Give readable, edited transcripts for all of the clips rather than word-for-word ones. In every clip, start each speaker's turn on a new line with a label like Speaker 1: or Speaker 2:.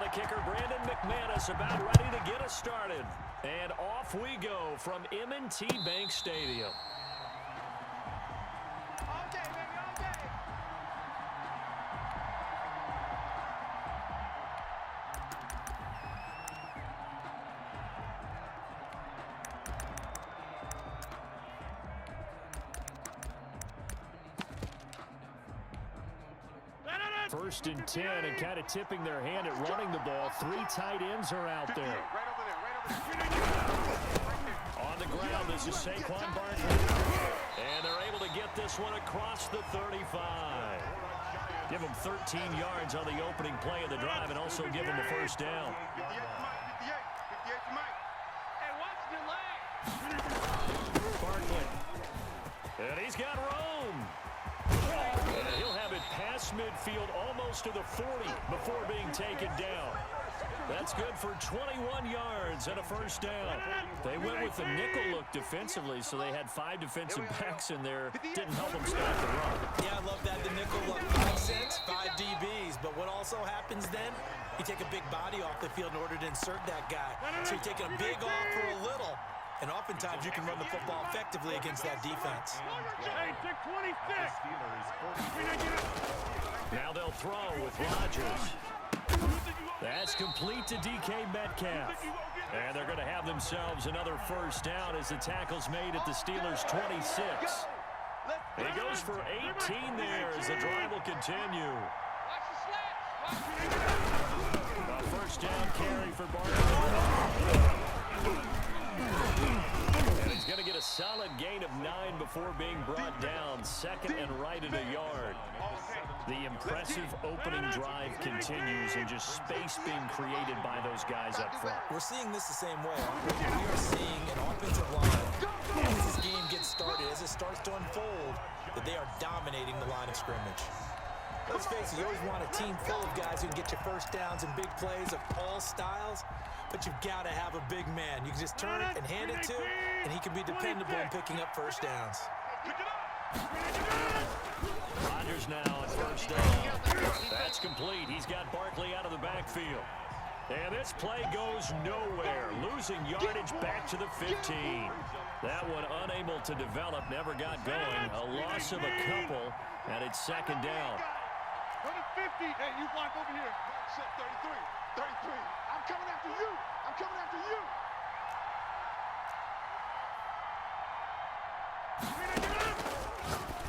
Speaker 1: the kicker, Brandon McManus, about ready to get us started. And off we go from M&T Bank Stadium.
Speaker 2: All day, baby, all day.
Speaker 1: First and 10, and kind of tipping their hand at running the ball. Three tight ends are out there. On the ground, this is Saquon Barkley. And they're able to get this one across the 35. Give them 13 yards on the opening play of the drive and also give them a first down. Barkley. And he's got room. And he'll have it past midfield almost to the 40 before being taken down. That's good for 21 yards and a first down. They went with the nickel look defensively, so they had 5 defensive backs in there. Didn't help them stop the run.
Speaker 3: Yeah, I love that, the nickel look. 5 sets, 5 DBs. But what also happens then, you take a big body off the field in order to insert that guy. So you're taking a big off for a little. And oftentimes you can run the football effectively against that defense.
Speaker 1: Now they'll throw with Rodgers. That's complete to DK Metcalf. And they're going to have themselves another first down as the tackle's made at the Steelers' 26. He goes for 18 there as the drive will continue. A first down carry for Barkley. And he's going to get a solid gain of 9 before being brought down. Second and right at a yard. The impressive opening drive continues and just space being created by those guys up front.
Speaker 3: We're seeing this the same way. We are seeing an offensive line, as this game gets started, as it starts to unfold, that they are dominating the line of scrimmage. Let's face it, you always want a team full of guys who can get you first downs and big plays of all styles, but you've got to have a big man. You can just turn it and hand it to, and he can be dependable in picking up first downs.
Speaker 1: Rodgers now at first down. That's complete. He's got Barkley out of the backfield. And this play goes nowhere. Losing yardage back to the 15. That one unable to develop, never got going. A loss of a couple, and it's second down.
Speaker 2: Go to 50. Hey, you block over here. 33. 33. I'm coming after you. I'm coming after you.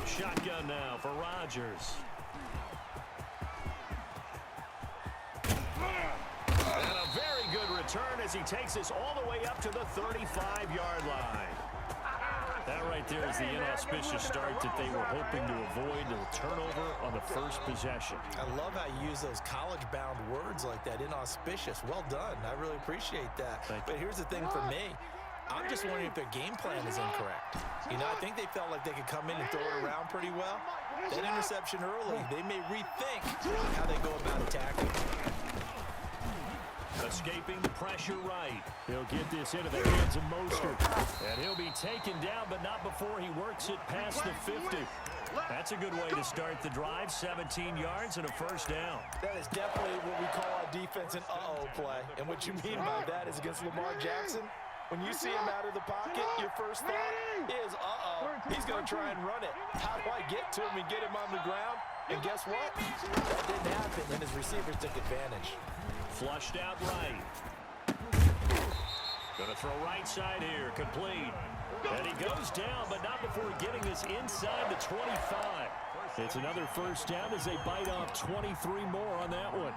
Speaker 1: Shotgun now for Rodgers. And a very good return as he takes us all the way up to the 35-yard line. That right there is the inauspicious start that they were hoping to avoid. A turnover on the first possession.
Speaker 3: I love how you use those college-bound words like that, inauspicious. Well done. I really appreciate that. But here's the thing for me. I'm just wondering if their game plan is incorrect. You know, I think they felt like they could come in and throw it around pretty well. That interception early, they may rethink how they go about attacking.
Speaker 1: Escaping the pressure right. He'll get this into the hands of Mostert. And he'll be taken down, but not before he works it past the 50. That's a good way to start the drive. 17 yards and a first down.
Speaker 3: That is definitely what we call our defense an uh-oh play. And what you mean by that is against Lamar Jackson, when you see him out of the pocket, your first thought is, uh-oh, he's going to try and run it. How do I get to him and get him on the ground? And guess what? That didn't happen, and his receivers took advantage.
Speaker 1: Flushed out right. Going to throw right side here, complete. And he goes down, but not before getting this inside the 25. It's another first down as they bite off 23 more on that one.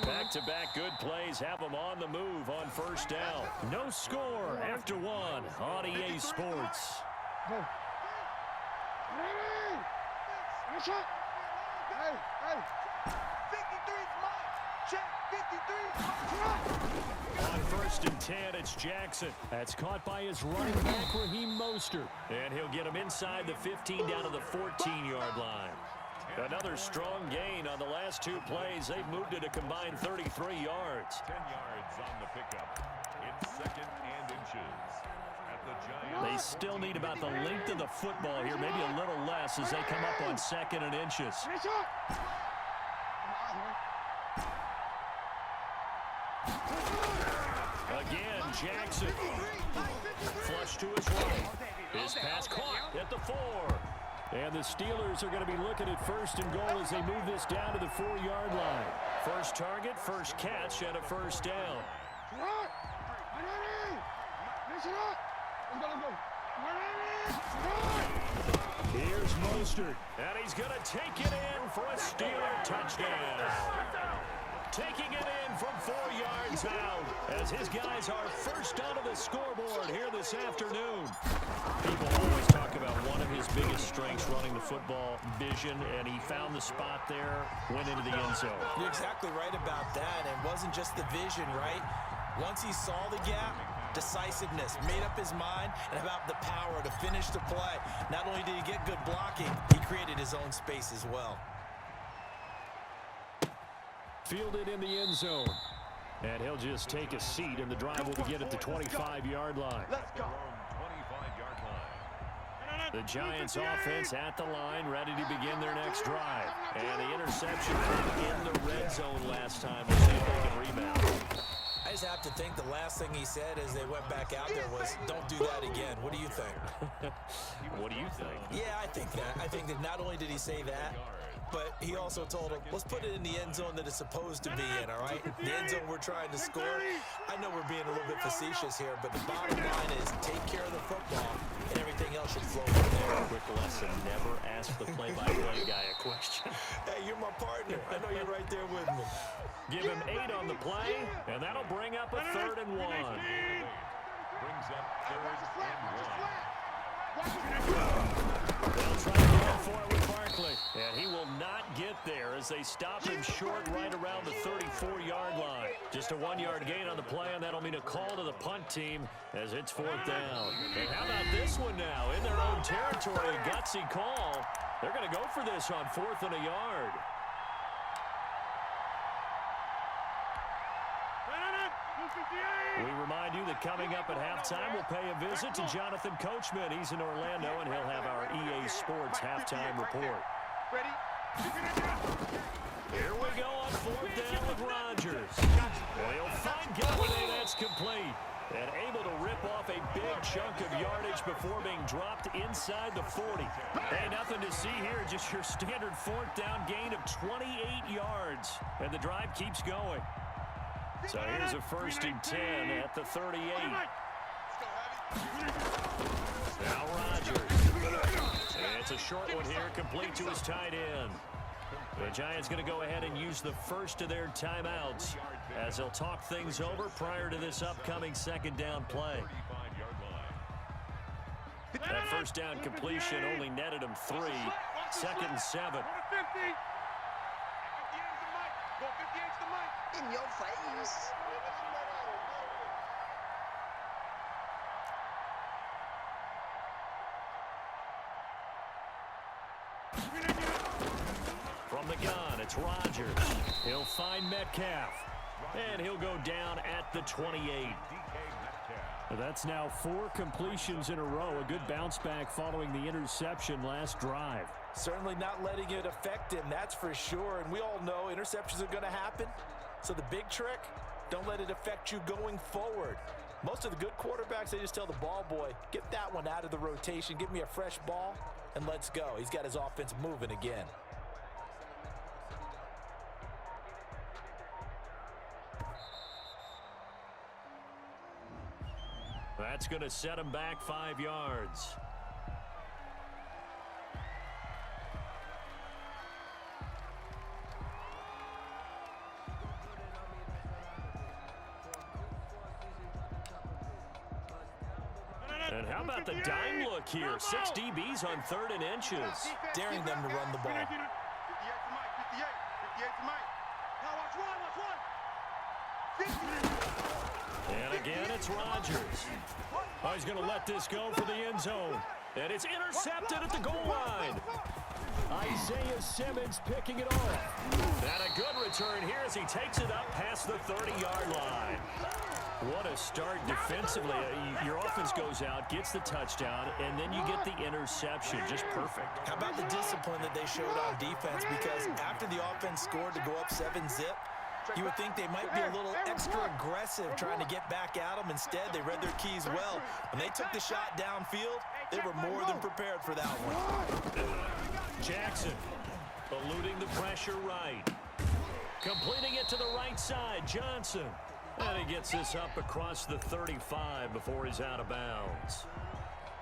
Speaker 1: Back-to-back good plays have them on the move on first down. No score after one on EA Sports.
Speaker 2: Hey, hey. 53's mine. Check. 53.
Speaker 1: On first and 10, it's Jackson. That's caught by his running back, Raheem Mostert. And he'll get him inside the 15 down to the 14-yard line. Another strong gain on the last 2 plays. They've moved it a combined 33 yards.
Speaker 4: 10 yards on the pickup. It's second and inches. At the Giants.
Speaker 1: They still need about the length of the football here, maybe a little less as they come up on second and inches. Jackson. Flush to his right. His pass caught at the 4. And the Steelers are going to be looking at 1st and goal as they move this down to the 4-yard line. First target, first catch, and a first down. Here's Mostert, and he's going to take it in for a Steeler touchdown. Taking it in from 4 yards out as his guys are first onto the scoreboard here this afternoon. People always talk about one of his biggest strengths running the football, vision, and he found the spot there, went into the end zone.
Speaker 3: You're exactly right about that. It wasn't just the vision, right? Once he saw the gap, decisiveness, made up his mind, and about the power to finish the play. Not only did he get good blocking, he created his own space as well.
Speaker 1: Fielded in the end zone. And he'll just take a seat, and the drive will begin at the 25-yard line.
Speaker 2: Let's go.
Speaker 4: 25-yard line.
Speaker 1: The Giants offense at the line, ready to begin their next drive. And the interception in the red zone last time. We'll see if they can rebound.
Speaker 3: I just have to think the last thing he said as they went back out there was, don't do that again. What do you think?
Speaker 1: What do you think?
Speaker 3: Yeah, I think that. I think that not only did he say that, but he also told him, let's put it in the end zone that it's supposed to be in, all right? The end zone we're trying to score. I know we're being a little bit facetious here, but the bottom line is take care of the football, and everything else should flow from there.
Speaker 1: Quick lesson, never ask the play-by-play guy a question.
Speaker 3: Hey, you're my partner. I know you're right there with me.
Speaker 1: Give him 8 on the play, and that'll bring up a 3rd and 1.
Speaker 4: Brings up 3rd and 1.
Speaker 1: They'll try to go for it with Barkley, and he will not get there as they stop him short right around the 34-yard line. Just a 1-yard gain on the play, and that'll mean a call to the punt team as it's 4th down. And how about this one now? In their own territory, a gutsy call. They're going to go for this on 4th and a yard. We remind you that coming up at halftime, we'll pay a visit to Jonathan Coachman. He's in Orlando, and he'll have our EA Sports halftime report.
Speaker 2: Ready?
Speaker 1: Here we go on 4th down with Rodgers. And he'll find Galladay. That's complete. And able to rip off a big chunk of yardage before being dropped inside the 40. Hey, nothing to see here. Just your standard 4th down gain of 28 yards. And the drive keeps going. So here's a 1st and 10 at the 38. Now Rodgers. And it's a short one here, complete to his tight end. The Giants going to go ahead and use the first of their timeouts as they'll talk things over prior to this upcoming 2nd down play. That 1st down completion only netted him 3. 2nd and 7.
Speaker 5: In your face.
Speaker 1: From the gun, it's Rodgers. He'll find Metcalf. And he'll go down at the 28. That's now 4 completions in a row. A good bounce back following the interception last drive.
Speaker 3: Certainly not letting it affect him, that's for sure. And we all know interceptions are going to happen. So the big trick, don't let it affect you going forward. Most of the good quarterbacks, they just tell the ball boy, get that one out of the rotation, give me a fresh ball, and let's go. He's got his offense moving again.
Speaker 1: That's going to set him back 5 yards. And how about the dime look here? 6 DBs on 3rd and inches.
Speaker 3: Daring them to run the ball.
Speaker 2: 58 to Mike, 58 to Mike. Now watch one. 50.
Speaker 1: And again, it's Rodgers. Oh, he's going to let this go for the end zone. And it's intercepted at the goal line. Isaiah Simmons picking it off. And a good return here as he takes it up past the 30-yard line. What a start defensively. Your offense goes out, gets the touchdown, and then you get the interception. Just perfect.
Speaker 3: How about the discipline that they showed on defense? Because after the offense scored to go up 7-zip, You would think they might be a little extra aggressive trying to get back at them. Instead, they read their keys well. When they took the shot downfield, they were more than prepared for that one.
Speaker 1: Jackson eluding the pressure right. Completing it to the right side, Johnson. And he gets this up across the 35 before he's out of bounds.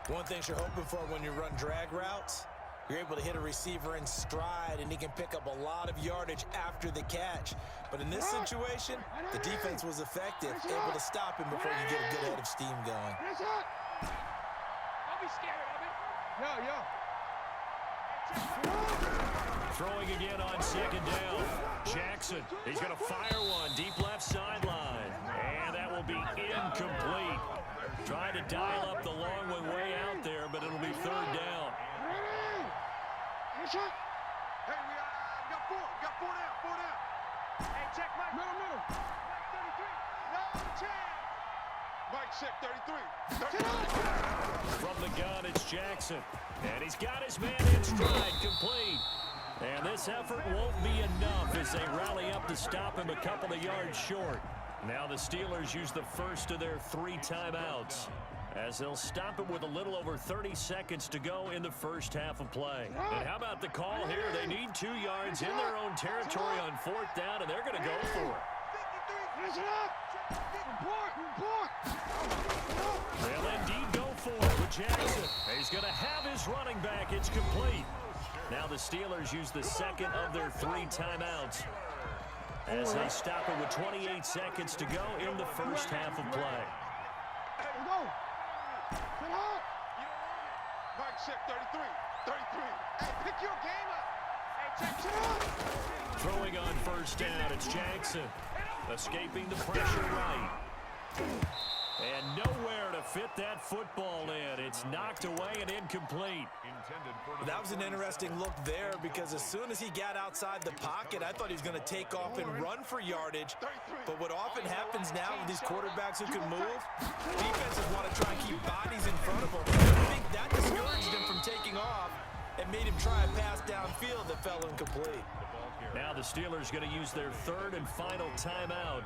Speaker 3: One thing you're hoping for when you run drag routes, you're able to hit a receiver in stride, and he can pick up a lot of yardage after the catch. But in this situation, the defense was effective, able to stop him before you get a good head of steam going.
Speaker 2: Don't be scared of it. Yo.
Speaker 1: Throwing again on second down. Jackson, he's going to fire one deep left sideline. And that will be incomplete. Trying to dial up the long one way out there, but it'll be third down.
Speaker 2: Hey, we got four. We got four down. Hey, check Mike. Middle. Mike 33. No chance. Mike check 33.
Speaker 1: From the gun, it's Jackson. And he's got his man in stride, complete. And this effort won't be enough as they rally up to stop him a couple of yards short. Now the Steelers use the first of their 3 timeouts as they'll stop him with a little over 30 seconds to go in the first half of play. And how about the call here? They need 2 yards in their own territory on 4th down, and they're going to go for it. They'll indeed go for it with Jackson. He's going to have his running back. It's complete. Now the Steelers use the second of their 3 timeouts as they stop it with 28 seconds to go in the first half of play.
Speaker 2: Mike check 33. Hey, pick your game up. Hey, check.
Speaker 1: Throwing on first down, it's Jackson. Escaping the pressure right. And nowhere to fit that football in. It's knocked away and incomplete.
Speaker 3: That was an interesting look there because as soon as he got outside the pocket, I thought he was going to take off and run for yardage. But what often happens now with these quarterbacks who can move, defenses want to try and keep bodies in front of them. I think that discouraged him from taking off and made him try a pass downfield that fell incomplete.
Speaker 1: Now the Steelers going to use their 3rd and final timeout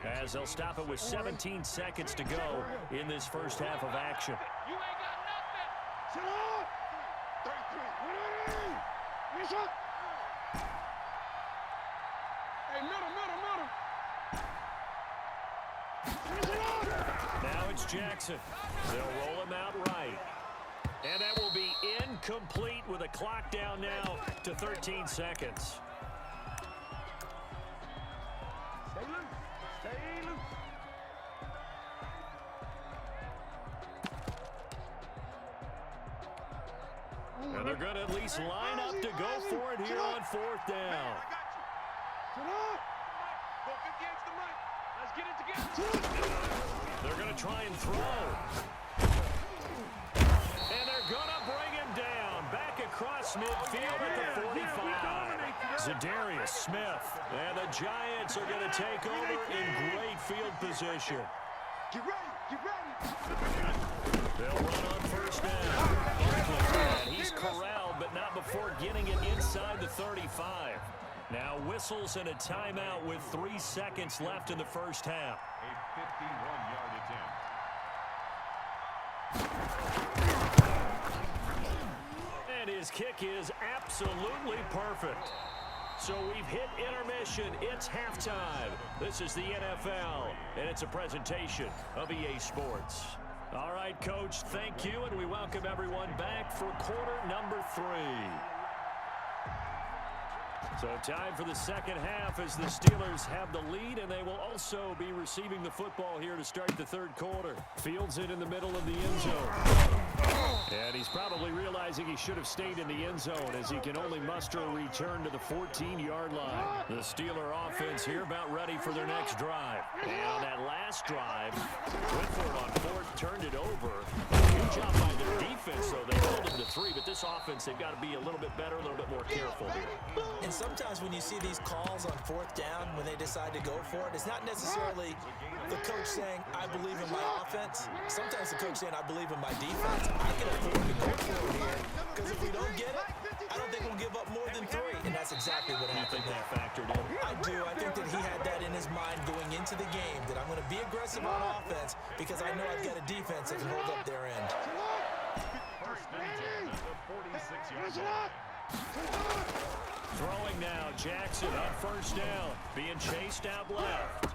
Speaker 1: as they'll stop it with 17 seconds to go in this first half of action.
Speaker 2: You ain't got nothing. Sit up. 33. Hey, middle.
Speaker 1: Now it's Jackson. They'll roll him out right. And that will be incomplete with a clock down now to 13 seconds. And they're going to at least line up to go for it here on 4th down.
Speaker 2: Let's get it together.
Speaker 1: They're going to try and throw. And they're going to bring him down. Back across midfield at the 45. Zadarius Smith. And the Giants are going to take over in great field position.
Speaker 2: Get ready.
Speaker 1: They'll run on first down. And he's corralled, but not before getting it inside the 35. Now whistles and a timeout with 3 seconds left in the first half.
Speaker 4: A 51-yard attempt.
Speaker 1: And his kick is absolutely perfect. So we've hit intermission. It's halftime. This is the NFL, and it's a presentation of EA Sports. All right, Coach, thank you, and we welcome everyone back for quarter number 3. So time for the second half as the Steelers have the lead, and they will also be receiving the football here to start the 3rd quarter. Fields it in the middle of the end zone. And he's probably realizing he should have stayed in the end zone as he can only muster a return to the 14-yard line. The Steeler offense here about ready for their next drive. And on that last drive, went for it on 4th, turned it over. Good job by their defense, though. They held him to 3, but this offense, they've got to be a little bit better, a little bit more careful here.
Speaker 3: And sometimes when you see these calls on 4th down, when they decide to go for it, it's not necessarily the coach saying, I believe in my offense. Sometimes the coach saying, I believe in my defense. I can afford to go for it here, because if we don't get it, I don't think we'll give up more than 3, and that's exactly what
Speaker 1: You
Speaker 3: happened
Speaker 1: think
Speaker 3: there.
Speaker 1: that factored in?
Speaker 3: I do. I think that he had that in his mind going into the game, that I'm going to be aggressive on offense because I know I've got a defense that can hold up their end.
Speaker 4: First and 10 at the 46-yard line.
Speaker 1: Throwing now, Jackson on first down, being chased out left.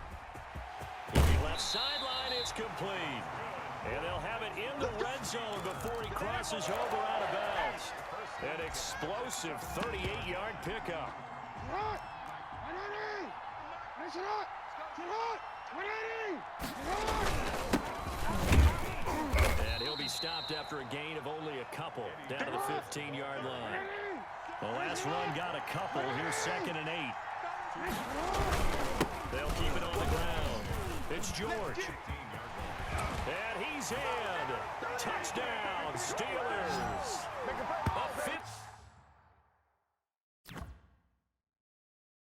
Speaker 1: Looking left sideline, it's complete. And they'll have it in the red zone before he crosses over out of bounds. An explosive 38-yard pickup. And he'll be stopped after a gain of only a couple down to the 15-yard line. The last run got a couple. Here's 2nd and 8. They'll keep it on the ground. It's George. And he's in. Touchdown, Steelers.